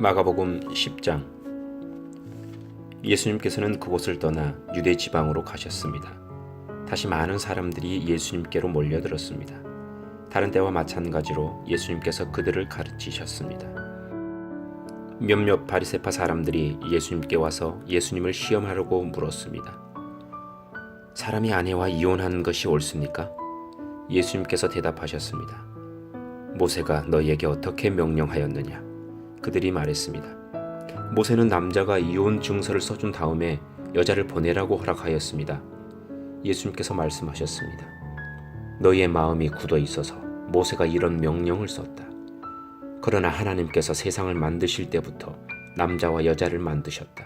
마가복음 10장. 예수님께서는 그곳을 떠나 유대 지방으로 가셨습니다. 다시 많은 사람들이 예수님께로 몰려들었습니다. 다른 때와 마찬가지로 예수님께서 그들을 가르치셨습니다. 몇몇 바리새파 사람들이 예수님께 와서 예수님을 시험하려고 물었습니다. 사람이 아내와 이혼하는 것이 옳습니까? 예수님께서 대답하셨습니다. 모세가 너희에게 어떻게 명령하였느냐? 그들이 말했습니다. 모세는 남자가 이혼 증서를 써준 다음에 여자를 보내라고 허락하였습니다. 예수님께서 말씀하셨습니다. 너희의 마음이 굳어 있어서 모세가 이런 명령을 썼다. 그러나 하나님께서 세상을 만드실 때부터 남자와 여자를 만드셨다.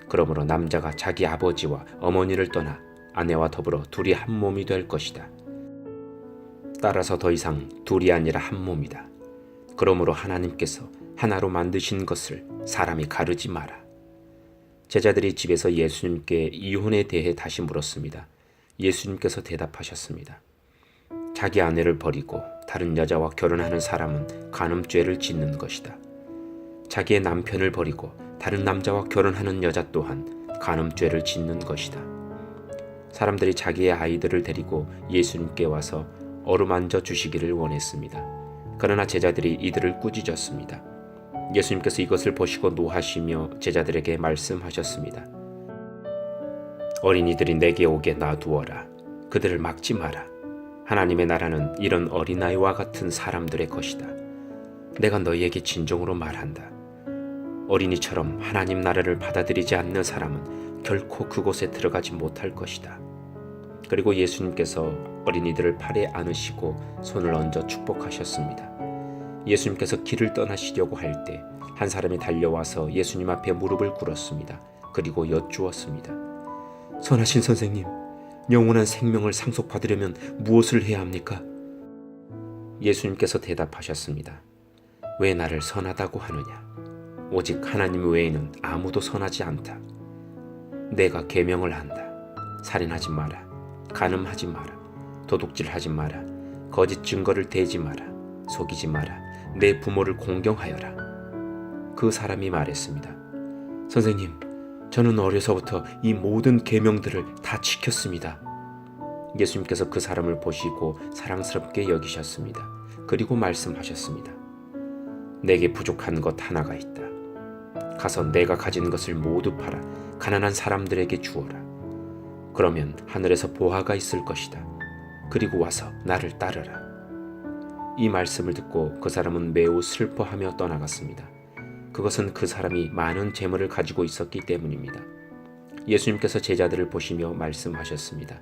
그러므로 남자가 자기 아버지와 어머니를 떠나 아내와 더불어 둘이 한 몸이 될 것이다. 따라서 더 이상 둘이 아니라 한 몸이다. 그러므로 하나님께서 하나로 만드신 것을 사람이 가르지 마라. 제자들이 집에서 예수님께 이혼에 대해 다시 물었습니다. 예수님께서 대답하셨습니다. 자기 아내를 버리고 다른 여자와 결혼하는 사람은 간음죄를 짓는 것이다. 자기의 남편을 버리고 다른 남자와 결혼하는 여자 또한 간음죄를 짓는 것이다. 사람들이 자기의 아이들을 데리고 예수님께 와서 어루만져 주시기를 원했습니다. 그러나 제자들이 이들을 꾸짖었습니다. 예수님께서 이것을 보시고 노하시며 제자들에게 말씀하셨습니다. 어린이들이 내게 오게 놔두어라. 그들을 막지 마라. 하나님의 나라는 이런 어린아이와 같은 사람들의 것이다. 내가 너희에게 진정으로 말한다. 어린이처럼 하나님 나라를 받아들이지 않는 사람은 결코 그곳에 들어가지 못할 것이다. 그리고 예수님께서 어린이들을 팔에 안으시고 손을 얹어 축복하셨습니다. 예수님께서 길을 떠나시려고 할 때 한 사람이 달려와서 예수님 앞에 무릎을 꿇었습니다. 그리고 여쭈었습니다. 선하신 선생님, 영원한 생명을 상속받으려면 무엇을 해야 합니까? 예수님께서 대답하셨습니다. 왜 나를 선하다고 하느냐? 오직 하나님 외에는 아무도 선하지 않다. 내가 계명을 한다. 살인하지 마라. 간음하지 마라. 도둑질하지 마라. 거짓 증거를 대지 마라. 속이지 마라. 내 부모를 공경하여라. 그 사람이 말했습니다. 선생님, 저는 어려서부터 이 모든 계명들을 다 지켰습니다. 예수님께서 그 사람을 보시고 사랑스럽게 여기셨습니다. 그리고 말씀하셨습니다. 내게 부족한 것 하나가 있다. 가서 내가 가진 것을 모두 팔아 가난한 사람들에게 주어라. 그러면 하늘에서 보화가 있을 것이다. 그리고 와서 나를 따르라. 이 말씀을 듣고 그 사람은 매우 슬퍼하며 떠나갔습니다. 그것은 그 사람이 많은 재물을 가지고 있었기 때문입니다. 예수님께서 제자들을 보시며 말씀하셨습니다.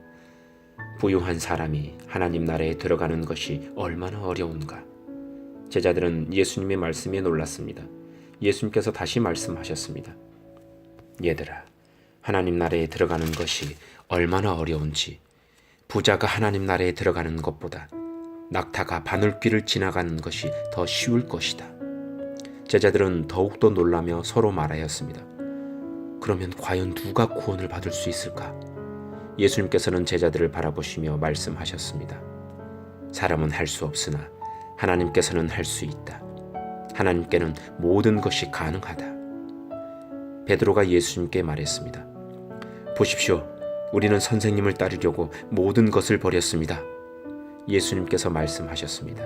부유한 사람이 하나님 나라에 들어가는 것이 얼마나 어려운가. 제자들은 예수님의 말씀에 놀랐습니다. 예수님께서 다시 말씀하셨습니다. 얘들아, 하나님 나라에 들어가는 것이 얼마나 어려운지 부자가 하나님 나라에 들어가는 것보다 낙타가 바늘귀를 지나가는 것이 더 쉬울 것이다. 제자들은 더욱더 놀라며 서로 말하였습니다. 그러면 과연 누가 구원을 받을 수 있을까? 예수님께서는 제자들을 바라보시며 말씀하셨습니다. 사람은 할 수 없으나 하나님께서는 할 수 있다. 하나님께는 모든 것이 가능하다. 베드로가 예수님께 말했습니다. 보십시오. 우리는 선생님을 따르려고 모든 것을 버렸습니다. 예수님께서 말씀하셨습니다.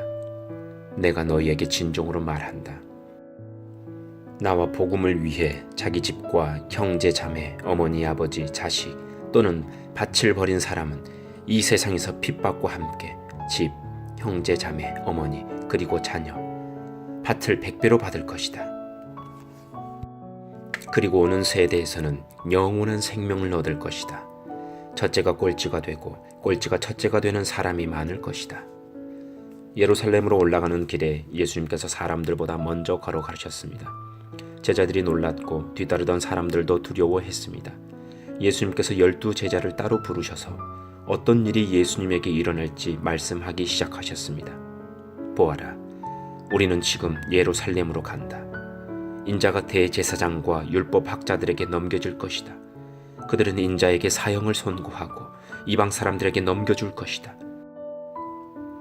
내가 너희에게 진정으로 말한다. 나와 복음을 위해 자기 집과 형제 자매, 어머니, 아버지, 자식 또는 밭을 버린 사람은 이 세상에서 핍박과 함께 집, 형제 자매, 어머니 그리고 자녀, 밭을 100배로 받을 것이다. 그리고 오는 세대에서는 영원한 생명을 얻을 것이다. 첫째가 꼴찌가 되고 꼴찌가 첫째가 되는 사람이 많을 것이다. 예루살렘으로 올라가는 길에 예수님께서 사람들보다 먼저 걸어가셨습니다. 제자들이 놀랐고 뒤따르던 사람들도 두려워했습니다. 예수님께서 12 제자를 따로 부르셔서 어떤 일이 예수님에게 일어날지 말씀하기 시작하셨습니다. 보아라, 우리는 지금 예루살렘으로 간다. 인자가 대제사장과 율법학자들에게 넘겨질 것이다. 그들은 인자에게 사형을 선고하고 이방 사람들에게 넘겨줄 것이다.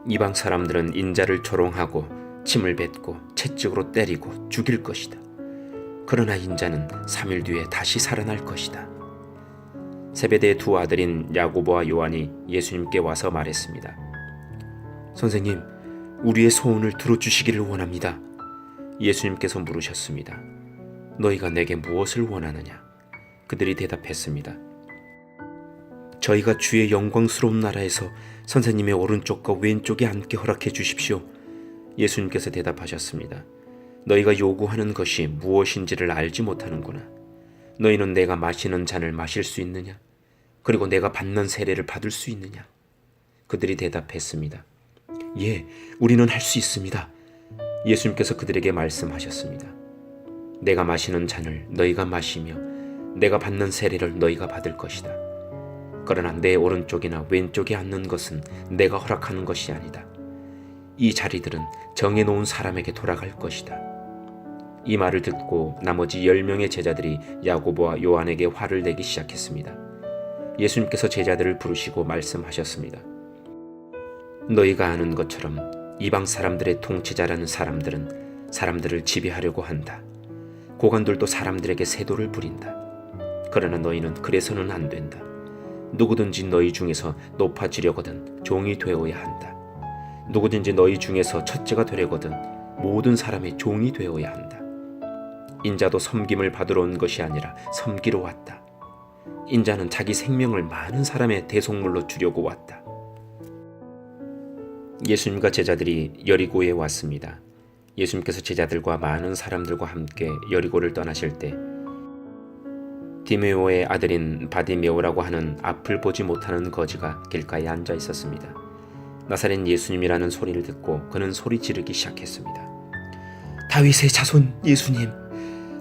이방 사람들은 인자를 조롱하고 침을 뱉고 채찍으로 때리고 죽일 것이다. 그러나 인자는 3일 뒤에 다시 살아날 것이다. 세베대의 두 아들인 야고보와 요한이 예수님께 와서 말했습니다. 선생님, 우리의 소원을 들어주시기를 원합니다. 예수님께서 물으셨습니다. 너희가 내게 무엇을 원하느냐? 그들이 대답했습니다. 저희가 주의 영광스러운 나라에서 선생님의 오른쪽과 왼쪽에 앉게 허락해 주십시오. 예수님께서 대답하셨습니다. 너희가 요구하는 것이 무엇인지를 알지 못하는구나. 너희는 내가 마시는 잔을 마실 수 있느냐? 그리고 내가 받는 세례를 받을 수 있느냐? 그들이 대답했습니다. 예, 우리는 할 수 있습니다. 예수님께서 그들에게 말씀하셨습니다. 내가 마시는 잔을 너희가 마시며 내가 받는 세례를 너희가 받을 것이다. 그러나 내 오른쪽이나 왼쪽에 앉는 것은 내가 허락하는 것이 아니다. 이 자리들은 정해놓은 사람에게 돌아갈 것이다. 이 말을 듣고 나머지 10명의 제자들이 야고보와 요한에게 화를 내기 시작했습니다. 예수님께서 제자들을 부르시고 말씀하셨습니다. 너희가 아는 것처럼 이방 사람들의 통치자라는 사람들은 사람들을 지배하려고 한다. 고관들도 사람들에게 세도를 부린다. 그러나 너희는 그래서는 안 된다. 누구든지 너희 중에서 높아지려거든 종이 되어야 한다. 누구든지 너희 중에서 첫째가 되려거든 모든 사람의 종이 되어야 한다. 인자도 섬김을 받으러 온 것이 아니라 섬기러 왔다. 인자는 자기 생명을 많은 사람의 대속물로 주려고 왔다. 예수님과 제자들이 여리고에 왔습니다. 예수님께서 제자들과 많은 사람들과 함께 여리고를 떠나실 때 디메오의 아들인 바디메오라고 하는 앞을 보지 못하는 거지가 길가에 앉아 있었습니다. 나사렛 예수님이라는 소리를 듣고 그는 소리 지르기 시작했습니다. 다윗의 자손 예수님,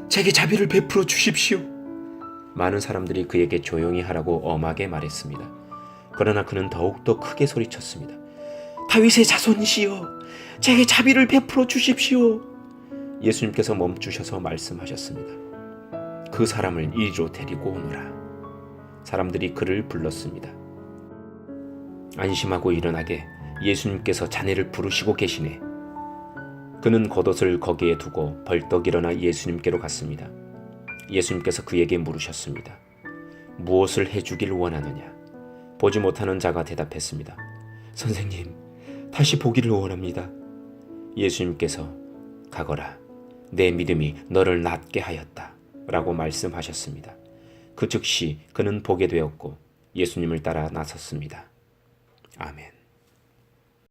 제게 자비를 베풀어 주십시오. 많은 사람들이 그에게 조용히 하라고 엄하게 말했습니다. 그러나 그는 더욱더 크게 소리쳤습니다. 다윗의 자손이시여, 제게 자비를 베풀어 주십시오. 예수님께서 멈추셔서 말씀하셨습니다. 그 사람을 이리로 데리고 오너라. 사람들이 그를 불렀습니다. 안심하고 일어나게 예수님께서 자네를 부르시고 계시네. 그는 겉옷을 거기에 두고 벌떡 일어나 예수님께로 갔습니다. 예수님께서 그에게 물으셨습니다. 무엇을 해주길 원하느냐? 보지 못하는 자가 대답했습니다. 선생님, 다시 보기를 원합니다. 예수님께서 가거라, 내 믿음이 너를 낫게 하였다 라고 말씀하셨습니다. 그 즉시 그는 보게 되었고 예수님을 따라 나섰습니다. 아멘.